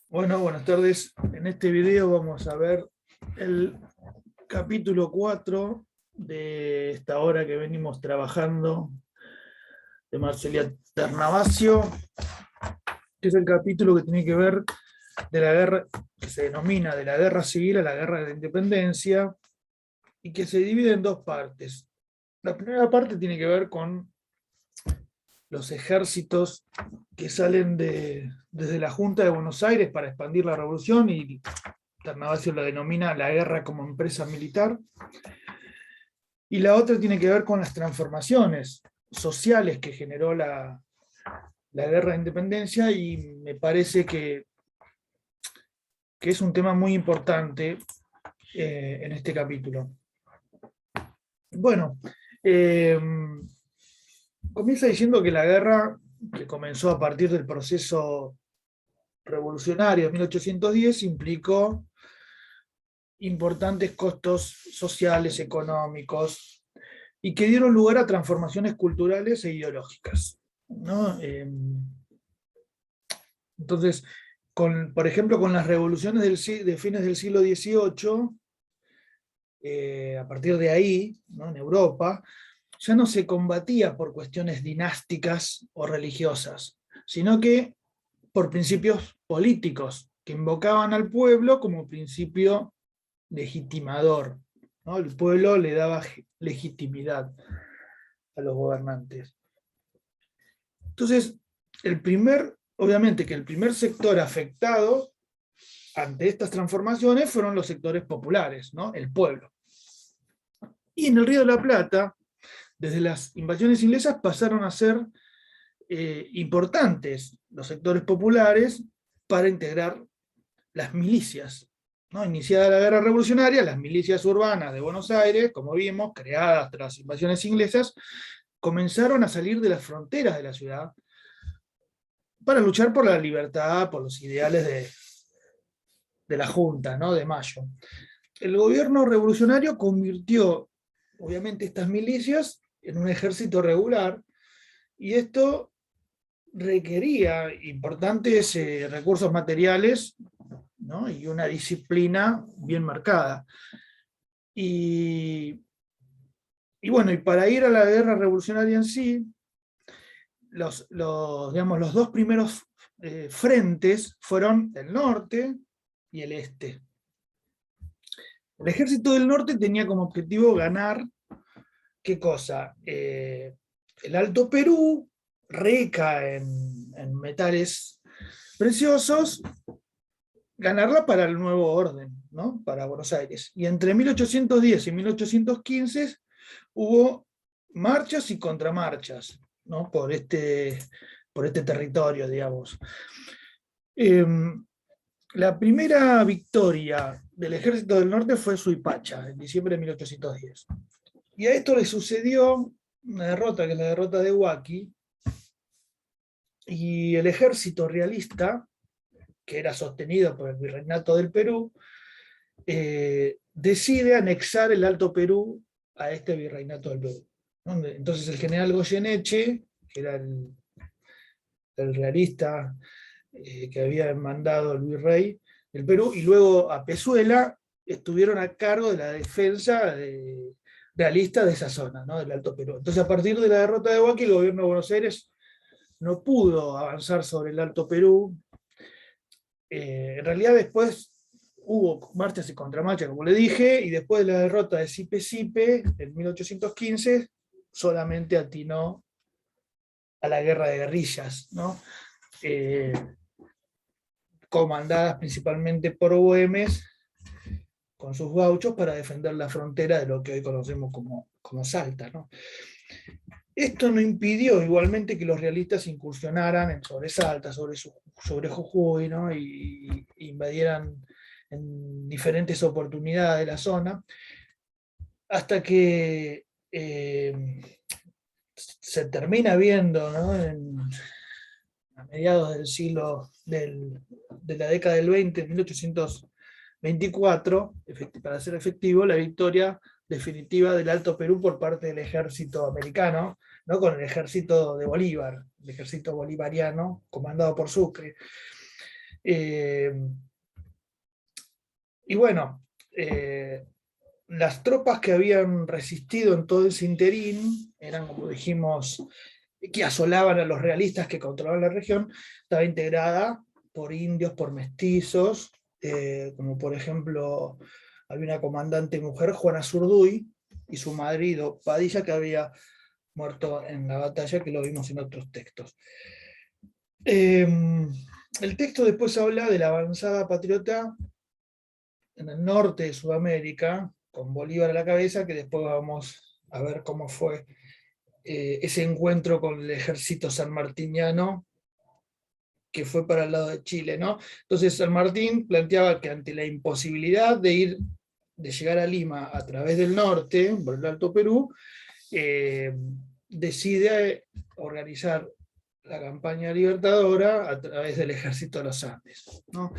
Bueno, buenas tardes. En este video vamos a ver el capítulo 4 de esta hora que venimos trabajando de Marcelia Ternavasio, que es el capítulo que tiene que ver de la guerra, que se denomina de la guerra civil a la guerra de la independencia, y que se divide en dos partes. La primera parte tiene que ver con los ejércitos que salen desde la Junta de Buenos Aires para expandir la revolución, y Ternavasio lo denomina la guerra como empresa militar, y la otra tiene que ver con las transformaciones sociales que generó la guerra de independencia, y me parece que es un tema muy importante en este capítulo. Bueno, eh, comienza diciendo que la guerra, que comenzó a partir del proceso revolucionario de 1810, implicó importantes costos sociales, económicos, y que dieron lugar a transformaciones culturales e ideológicas, ¿no? Entonces, por ejemplo, con las revoluciones de fines del siglo XVIII, a partir de ahí, ¿no? En Europa, ya no se combatía por cuestiones dinásticas o religiosas, sino que por principios políticos que invocaban al pueblo como principio legitimador, ¿no? El pueblo le daba legitimidad a los gobernantes. Entonces, obviamente que el primer sector afectado ante estas transformaciones fueron los sectores populares, ¿no? El pueblo. Y en el Río de la Plata, desde las invasiones inglesas pasaron a ser importantes los sectores populares para integrar las milicias, ¿no? Iniciada la guerra revolucionaria, las milicias urbanas de Buenos Aires, como vimos, creadas tras las invasiones inglesas, comenzaron a salir de las fronteras de la ciudad para luchar por la libertad, por los ideales de la Junta, ¿no? De Mayo. El gobierno revolucionario convirtió, obviamente, estas milicias en un ejército regular, y esto requería importantes recursos materiales, ¿no? Y una disciplina bien marcada. Y, y bueno, y para ir a la guerra revolucionaria en sí, digamos, los dos primeros frentes fueron el norte y el este. El ejército del norte tenía como objetivo ganar, ¿qué cosa? El Alto Perú, rica en metales preciosos, ganarla para el nuevo orden, ¿no? Para Buenos Aires. Y entre 1810 y 1815 hubo marchas y contramarchas, ¿no? por este territorio, digamos. La primera victoria del ejército del norte fue Suipacha, en diciembre de 1810. Y a esto le sucedió una derrota, que es la derrota de Huaki, y el ejército realista, que era sostenido por el Virreinato del Perú, decide anexar el Alto Perú a este Virreinato del Perú. Entonces el general Goyeneche, que era el realista que había mandado el virrey del Perú, y luego a Pezuela, estuvieron a cargo de la defensa realista de esa zona, ¿no? Del Alto Perú. Entonces, a partir de la derrota de Huaki, el gobierno de Buenos Aires no pudo avanzar sobre el Alto Perú. En realidad después hubo marchas y contramarchas, como le dije, y después de la derrota de Sipe en 1815, solamente atinó a la guerra de guerrillas, ¿no? Comandadas principalmente por Güemes, con sus gauchos, para defender la frontera de lo que hoy conocemos como Salta, ¿no? Esto no impidió igualmente que los realistas incursionaran sobre Salta, sobre Jujuy, ¿no? y invadieran en diferentes oportunidades de la zona, hasta que se termina viendo, ¿no? A mediados de la década del 20, 1824, para ser efectivo, la victoria definitiva del Alto Perú por parte del ejército americano, ¿no? Con el ejército de Bolívar, el ejército bolivariano, comandado por Sucre. Eh, y bueno, las tropas que habían resistido en todo ese interín eran, como dijimos, que asolaban a los realistas que controlaban la región. Estaba integrada por indios, por mestizos, como por ejemplo había una comandante mujer, Juana Zurduy, y su marido Padilla, que había muerto en la batalla, que lo vimos en otros textos. El texto después habla de la avanzada patriota en el norte de Sudamérica, con Bolívar a la cabeza, que después vamos a ver cómo fue ese encuentro con el ejército sanmartiniano, que fue para el lado de Chile, ¿no? Entonces San Martín planteaba que ante la imposibilidad de llegar a Lima a través del norte, por el Alto Perú, decide organizar la campaña libertadora a través del ejército de los Andes, ¿no?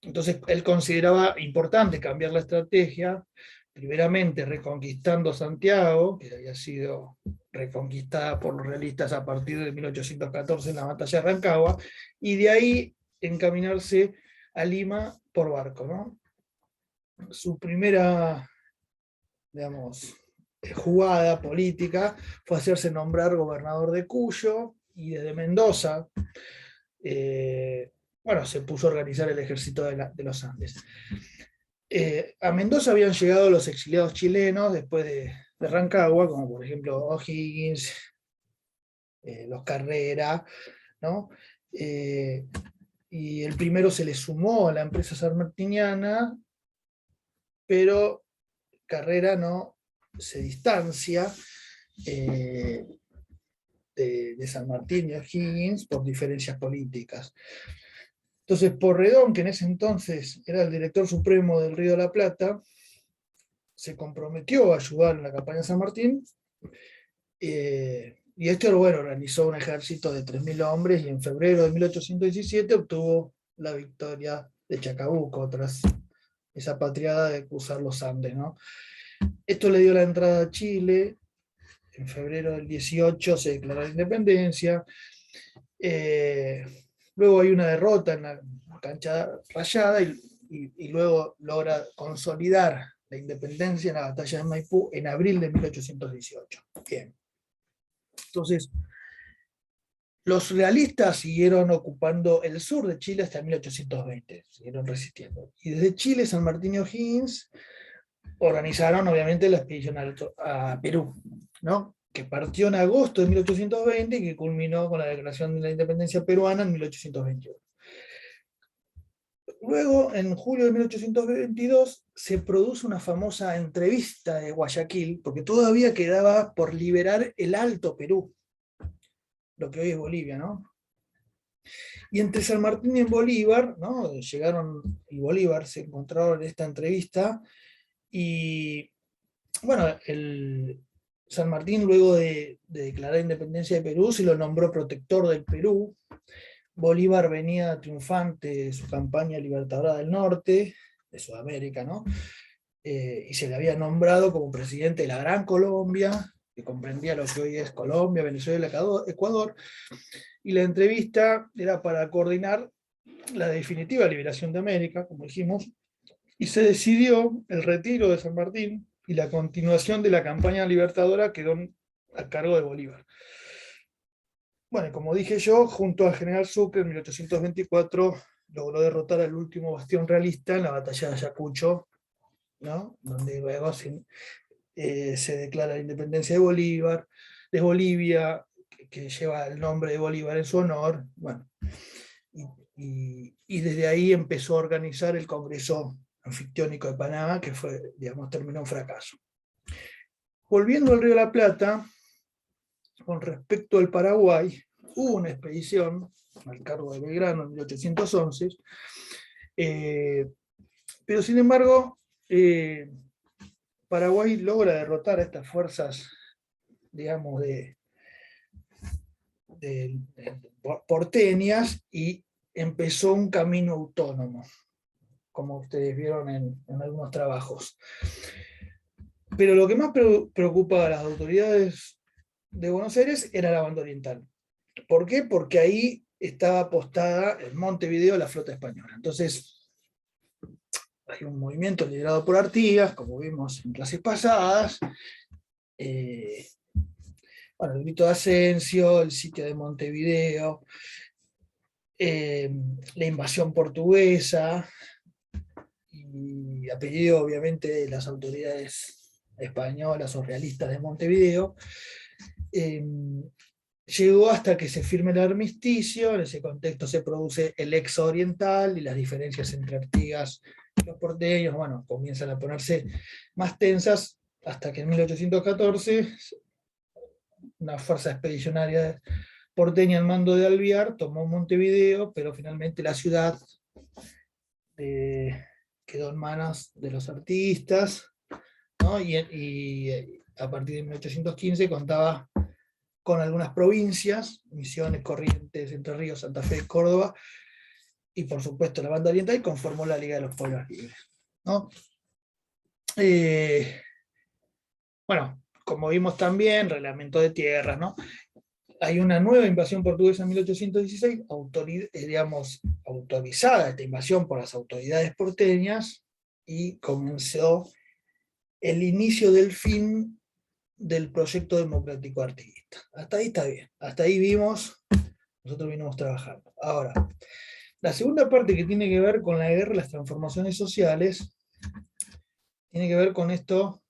Entonces él consideraba importante cambiar la estrategia, primeramente reconquistando Santiago, que había sido reconquistada por los realistas a partir de 1814 en la batalla de Rancagua, y de ahí encaminarse a Lima por barco, ¿no? Su primera, digamos, jugada política fue hacerse nombrar gobernador de Cuyo, y desde Mendoza, bueno, se puso a organizar el ejército de los Andes. A Mendoza habían llegado los exiliados chilenos después de Rancagua, como por ejemplo O'Higgins, los Carrera, ¿no? Y el primero se le sumó a la empresa sanmartiniana, pero Carrera no se distancia de San Martín y O'Higgins por diferencias políticas. Entonces Porredón, que en ese entonces era el director supremo del Río de la Plata, se comprometió a ayudar en la campaña de San Martín, y este, bueno, organizó un ejército de 3.000 hombres, y en febrero de 1817 obtuvo la victoria de Chacabuco, tras esa patriada de cruzar los Andes, ¿no? Esto le dio la entrada a Chile. En febrero del 18 se declaró la independencia. Luego hay una derrota en la cancha rayada, y luego logra consolidar la independencia en la batalla de Maipú en abril de 1818. Bien. Entonces, los realistas siguieron ocupando el sur de Chile hasta 1820, siguieron resistiendo. Y desde Chile, San Martín y O'Higgins organizaron obviamente la expedición a Perú, ¿no? Que partió en agosto de 1820 y que culminó con la declaración de la independencia peruana en 1821. Luego, en julio de 1822, se produce una famosa entrevista de Guayaquil, porque todavía quedaba por liberar el Alto Perú, lo que hoy es Bolivia, ¿no? Y entre San Martín y Bolívar, ¿no? Llegaron, y Bolívar se encontraron en esta entrevista, y bueno, San Martín, luego de declarar independencia de Perú, se lo nombró protector del Perú. Bolívar venía triunfante de su campaña libertadora del norte, de Sudamérica, ¿no? Y se le había nombrado como presidente de la Gran Colombia, que comprendía lo que hoy es Colombia, Venezuela, Ecuador, y la entrevista era para coordinar la definitiva liberación de América, como dijimos, y se decidió el retiro de San Martín, y la continuación de la campaña libertadora quedó a cargo de Bolívar. Bueno, como dije yo, junto al general Sucre en 1824 logró derrotar al último bastión realista en la batalla de Ayacucho, ¿no? Donde luego se declara la independencia de Bolivia, que lleva el nombre de Bolívar en su honor. Bueno, y desde ahí empezó a organizar el Congreso Anfictiónico de Panamá, que fue, digamos, terminó en fracaso. Volviendo al Río de la Plata, con respecto al Paraguay, hubo una expedición al cargo de Belgrano en 1811, pero sin embargo, Paraguay logra derrotar a estas fuerzas, digamos, de porteñas, y empezó un camino autónomo, como ustedes vieron en algunos trabajos. Pero lo que más preocupaba a las autoridades de Buenos Aires era la banda oriental. ¿Por qué? Porque ahí estaba apostada en Montevideo la flota española. Entonces, hay un movimiento liderado por Artigas, como vimos en clases pasadas. Bueno, el grito de Asensio, el sitio de Montevideo, la invasión portuguesa, y a pedido obviamente de las autoridades españolas o realistas de Montevideo, llegó hasta que se firme el armisticio. En ese contexto se produce el Exo Oriental y las diferencias entre Artigas y los porteños, bueno, comienzan a ponerse más tensas hasta que en 1814 una fuerza expedicionaria porteña al mando de Alvear tomó Montevideo, pero finalmente la ciudad quedó en manos de los artistas, ¿no? Y a partir de 1815 contaba con algunas provincias, Misiones, Corrientes, Entre Ríos, Santa Fe, Córdoba, y por supuesto la Banda Oriental, y conformó la Liga de los Pueblos Libres, ¿no? Bueno, como vimos también, reglamento de tierras, ¿no? Hay una nueva invasión portuguesa en 1816, digamos, autorizada esta invasión por las autoridades porteñas, y comenzó el inicio del fin del proyecto democrático artiguista. Hasta ahí está bien, hasta ahí nosotros vinimos trabajando. Ahora, la segunda parte, que tiene que ver con la guerra y las transformaciones sociales, tiene que ver con esto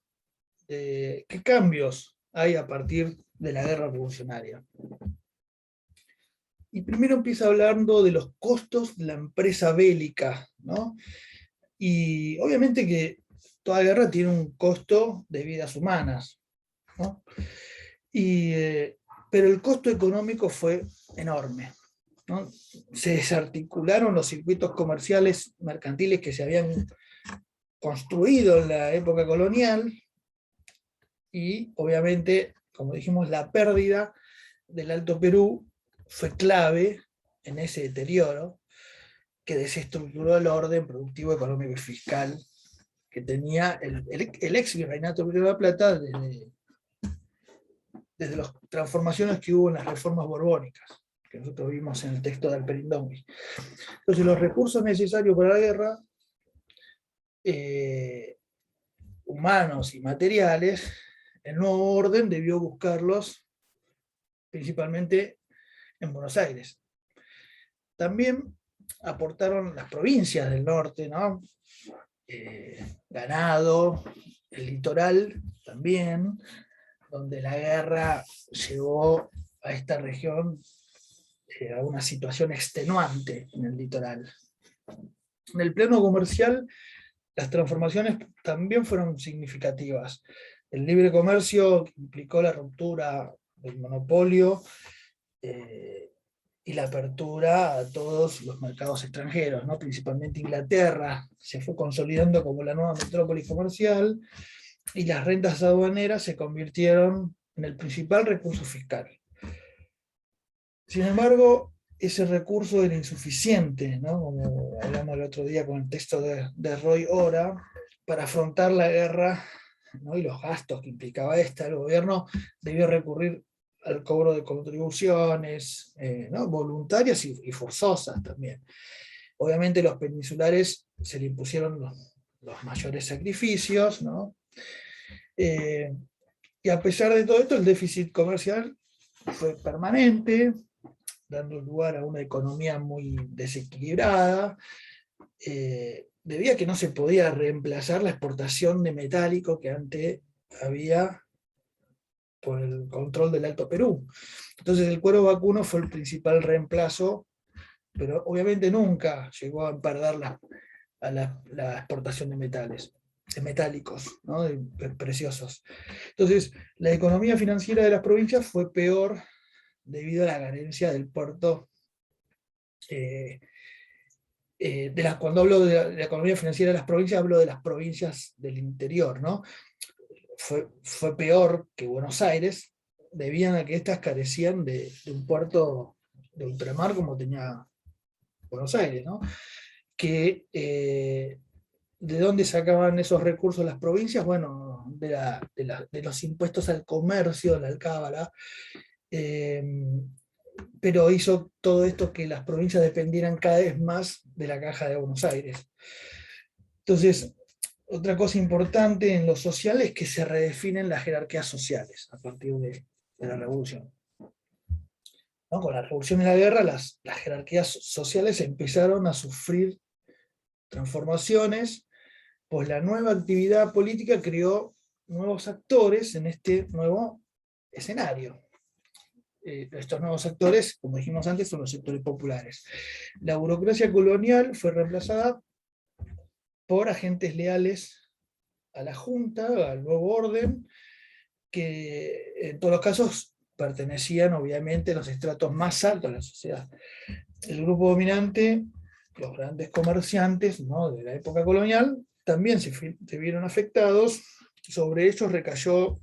de qué cambios hay a partir de la guerra revolucionaria. Y primero empieza hablando de los costos de la empresa bélica, ¿no? Y obviamente que toda guerra tiene un costo de vidas humanas, ¿no? Pero el costo económico fue enorme, ¿no? Se desarticularon los circuitos comerciales mercantiles que se habían construido en la época colonial, y obviamente, como dijimos, la pérdida del Alto Perú fue clave en ese deterioro que desestructuró el orden productivo, económico y fiscal que tenía el ex virreinato de La Plata desde las transformaciones que hubo en las reformas borbónicas, que nosotros vimos en el texto de Alperindongui. Entonces, los recursos necesarios para la guerra, humanos y materiales, el nuevo orden debió buscarlos principalmente en Buenos Aires. También aportaron las provincias del norte, ¿no? Ganado, el litoral también, donde la guerra llevó a esta región a una situación extenuante en el litoral. En el plano comercial, las transformaciones también fueron significativas. El libre comercio implicó la ruptura del monopolio y la apertura a todos los mercados extranjeros, ¿no? Principalmente Inglaterra se fue consolidando como la nueva metrópolis comercial, y las rentas aduaneras se convirtieron en el principal recurso fiscal. Sin embargo, ese recurso era insuficiente, ¿no? Como hablamos el otro día con el texto de Roy Ora, para afrontar la guerra, ¿no? Y los gastos que implicaba esta. El gobierno debió recurrir al cobro de contribuciones, ¿no? Voluntarias y forzosas también. Obviamente los peninsulares se le impusieron los mayores sacrificios, ¿no? Y a pesar de todo esto, el déficit comercial fue permanente, dando lugar a una economía muy desequilibrada, debido a que no se podía reemplazar la exportación de metálico que antes había por el control del Alto Perú. Entonces el cuero vacuno fue el principal reemplazo, pero obviamente nunca llegó a empardar la exportación de metales, de metálicos, ¿no? De preciosos. Entonces, la economía financiera de las provincias fue peor debido a la carencia del puerto. Cuando hablo de la economía financiera de las provincias, hablo de las provincias del interior, ¿no? Fue peor que Buenos Aires, debido a que éstas carecían de un puerto de ultramar como tenía Buenos Aires, ¿no? ¿De dónde sacaban esos recursos las provincias? Bueno, de los impuestos al comercio, la alcábala, pero hizo todo esto que las provincias dependieran cada vez más de la Caja de Buenos Aires. Entonces, otra cosa importante en lo social es que se redefinen las jerarquías sociales a partir de la revolución. ¿No? Con la revolución y la guerra, las jerarquías sociales empezaron a sufrir transformaciones, pues la nueva actividad política creó nuevos actores en este nuevo escenario. Estos nuevos actores, como dijimos antes, son los sectores populares. La burocracia colonial fue reemplazada por agentes leales a la Junta, al nuevo orden, que en todos los casos pertenecían obviamente a los estratos más altos de la sociedad. El grupo dominante, los grandes comerciantes, ¿no?, de la época colonial, también se vieron afectados. Sobre ellos recayó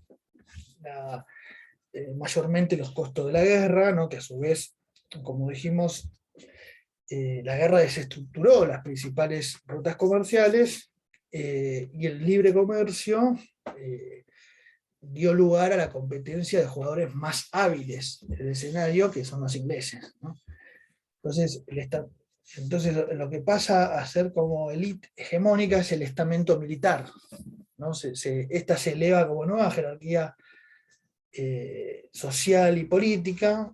mayormente los costos de la guerra, ¿no?, que a su vez, como dijimos, la guerra desestructuró las principales rutas comerciales, y el libre comercio dio lugar a la competencia de jugadores más hábiles del escenario, que son los ingleses, ¿no? Entonces lo que pasa a ser como élite hegemónica es el estamento militar, ¿no? Esta se eleva como nueva jerarquía social y política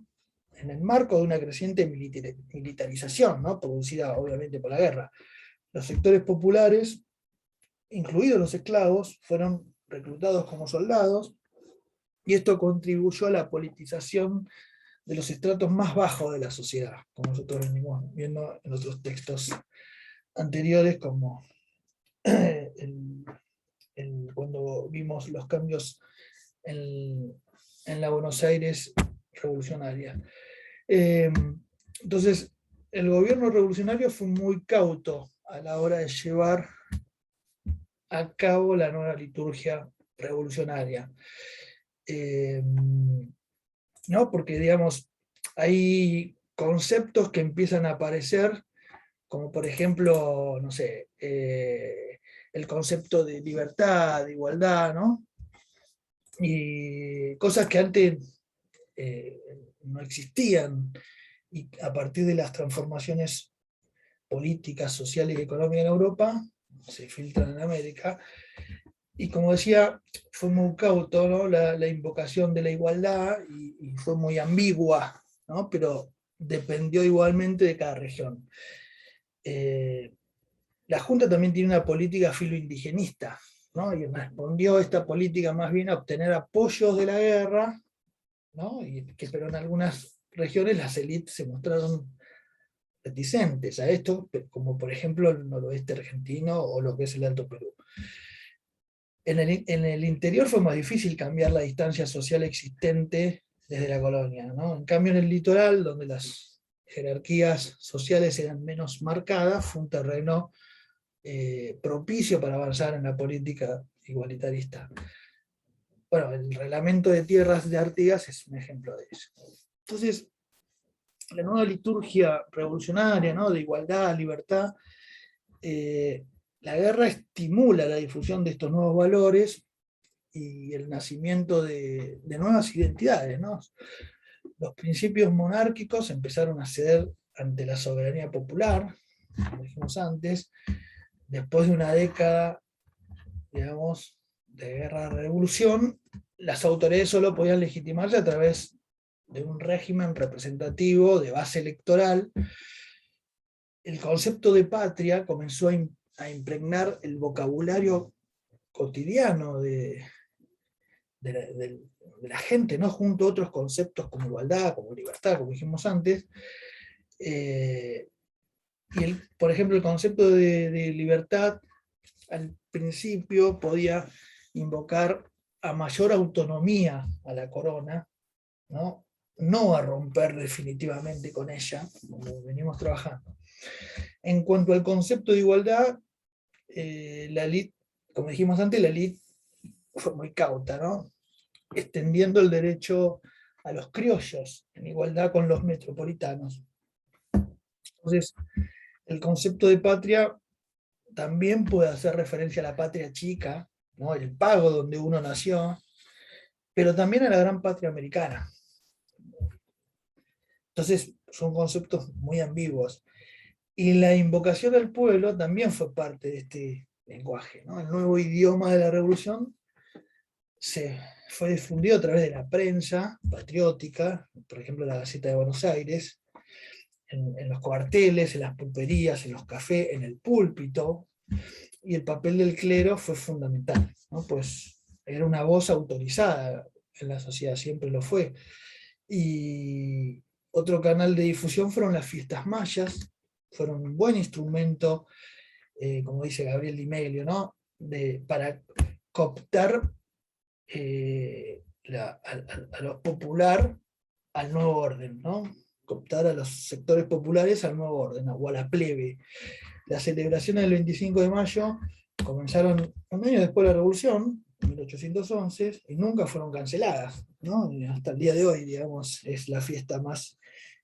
en el marco de una creciente militarización, ¿no?, producida obviamente por la guerra. Los sectores populares, incluidos los esclavos, fueron reclutados como soldados, y esto contribuyó a la politización de los estratos más bajos de la sociedad, como nosotros venimos viendo en otros textos anteriores, como cuando vimos los cambios en la Buenos Aires revolucionaria. Entonces, el gobierno revolucionario fue muy cauto a la hora de llevar a cabo la nueva liturgia revolucionaria. ¿No? Porque, digamos, hay conceptos que empiezan a aparecer, como por ejemplo, no sé, el concepto de libertad, de igualdad, ¿no? Y cosas que antes no existían, y a partir de las transformaciones políticas, sociales y económicas en Europa, se filtran en América. Y como decía, fue muy cauto, ¿no?, la invocación de la igualdad, y fue muy ambigua, ¿no?, pero dependió igualmente de cada región. La Junta también tiene una política filoindigenista, ¿no?, y respondió a esta política más bien a obtener apoyos de la guerra, ¿no?, pero en algunas regiones las élites se mostraron reticentes a esto, como por ejemplo el noroeste argentino o lo que es el Alto Perú. En el interior fue más difícil cambiar la distancia social existente desde la colonia, ¿no? En cambio, en el litoral, donde las jerarquías sociales eran menos marcadas, fue un terreno propicio para avanzar en la política igualitarista. Bueno, el reglamento de tierras de Artigas es un ejemplo de eso. Entonces, la nueva liturgia revolucionaria, ¿no?, de igualdad, libertad, la guerra estimula la difusión de estos nuevos valores y el nacimiento de nuevas identidades, ¿no? Los principios monárquicos empezaron a ceder ante la soberanía popular, como dijimos antes, después de una década, digamos, de guerra-revolución. Las autoridades solo podían legitimarse a través de un régimen representativo de base electoral. El concepto de patria comenzó a impregnar el vocabulario cotidiano de la gente, ¿no?, junto a otros conceptos como igualdad, como libertad, como dijimos antes. Y por ejemplo, el concepto de libertad al principio podía invocar a mayor autonomía a la corona, no a romper definitivamente con ella, como venimos trabajando. En cuanto al concepto de igualdad, la élite, como dijimos antes, la élite fue muy cauta, ¿no?, extendiendo el derecho a los criollos en igualdad con los metropolitanos. Entonces, el concepto de patria también puede hacer referencia a la patria chica, ¿no?, el pago donde uno nació, pero también a la gran patria americana. Entonces son conceptos muy ambiguos. Y la invocación al pueblo también fue parte de este lenguaje, ¿no? El nuevo idioma de la revolución se fue difundido a través de la prensa patriótica, por ejemplo la Gaceta de Buenos Aires, en los cuarteles, en las pulperías, en los cafés, en el púlpito, y el papel del clero fue fundamental, ¿no? Pues era una voz autorizada en la sociedad, siempre lo fue. Y otro canal de difusión fueron las fiestas mayas, fueron un buen instrumento, como dice Gabriel Di Meglio, ¿no? Para cooptar a lo popular al nuevo orden, ¿no? Cooptar a los sectores populares al nuevo orden, o a la plebe. Las celebraciones del 25 de mayo comenzaron un año después de la Revolución, en 1811, y nunca fueron canceladas, ¿no? Y hasta el día de hoy, digamos, es la fiesta más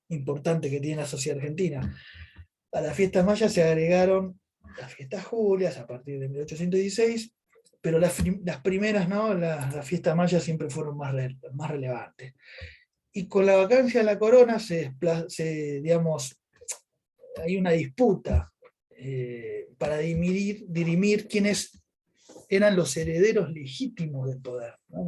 importante que tiene la sociedad argentina. A las fiestas mayas se agregaron las fiestas julias a partir de 1816, pero las primeras, ¿no? Las fiestas mayas siempre fueron más relevantes. Y con la vacancia de la corona digamos, hay una disputa para dirimir quiénes eran los herederos legítimos del poder, ¿no?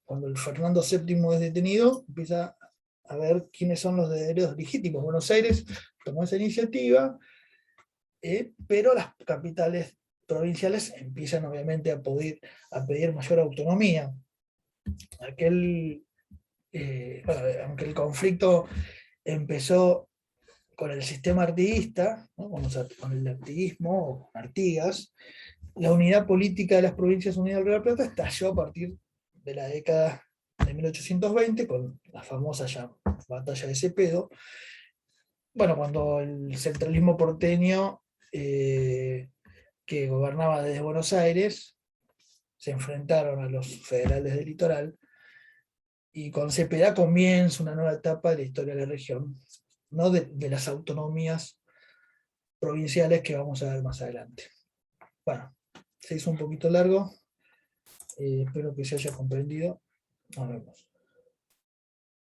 Cuando el Fernando VII es detenido, empieza a ver quiénes son los herederos legítimos. Buenos Aires tomó esa iniciativa, pero las capitales provinciales empiezan obviamente a pedir mayor autonomía. Bueno, aunque el conflicto empezó con el sistema artiguista, ¿no? Con el artiguismo, o con Artigas, la unidad política de las Provincias Unidas del Río de la Plata estalló a partir de la década de 1820, con la famosa ya batalla de Cepeda. Bueno, cuando el centralismo porteño, que gobernaba desde Buenos Aires, se enfrentaron a los federales del litoral, y con Cepeda comienza una nueva etapa de la historia de la región, no de las autonomías provinciales que vamos a ver más adelante. Bueno, se hizo un poquito largo, espero que se haya comprendido. Nos vemos.